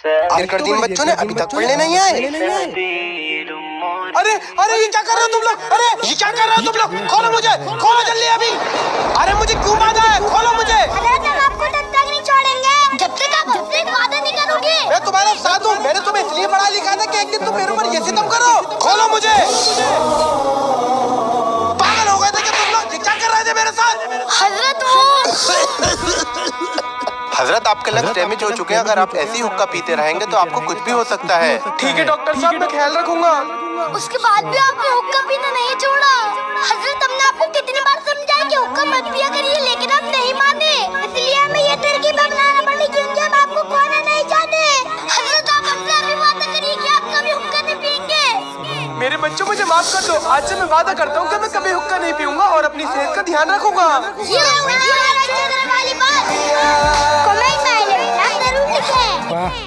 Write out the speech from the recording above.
कर बच्चों ने अभी तक पढ़ने नहीं आए। अरे अरे ये क्या कर रहे हो तुम लोग? अरे ये क्या कर रहे हो तुम लोग? खोलो मुझे, खोलो जल्दी अभी। अरे मुझे क्यों बांधा है? खोलो मुझे। हजरत हम आपको तब तक नहीं छोड़ेंगे जब तक आप हमसे वादा नहीं करोगे। मैं तुम्हारा साथ हूँ। मैंने तुम्हें इसलिए पढ़ा लिखा था कि एक दिन तुम मेरे ऊपर ये सितम करो। खोलो मुझे। पागल हो गए थे क्या तुम लोग? ये क्या कर रहे थे मेरे साथ? हजरत वो हजरत आपके लंग्स डैमेज हो चुके हैं। अगर आप ऐसी हुक्का पीते रहेंगे तो आपको कुछ भी हो सकता है। ठीक है डॉक्टर साहब, मैं ख्याल रखूंगा। उसके बाद भी आपने हुक्का पीना नहीं छोड़ा। हजरत हमने आपको कितनी बार समझाया कि हुक्का मत पिया करिए, लेकिन आप नहीं माने। इसलिए हमें ये तरकीब अपनाना पड़ी क्योंकि हम आपको खोना नहीं चाहते। हजरत आप हमसे अभी वादा करिए कि आप कभी हुक्का नहीं पिएंगे। मेरे बच्चों, मुझे माफ कर दो। आज से मैं वादा करता हूँ कि मैं कभी हुक्का नहीं पीऊंगा और अपनी सेहत का ध्यान रखूंगा। ये वाली बात कमेंट में जरूर लिखें।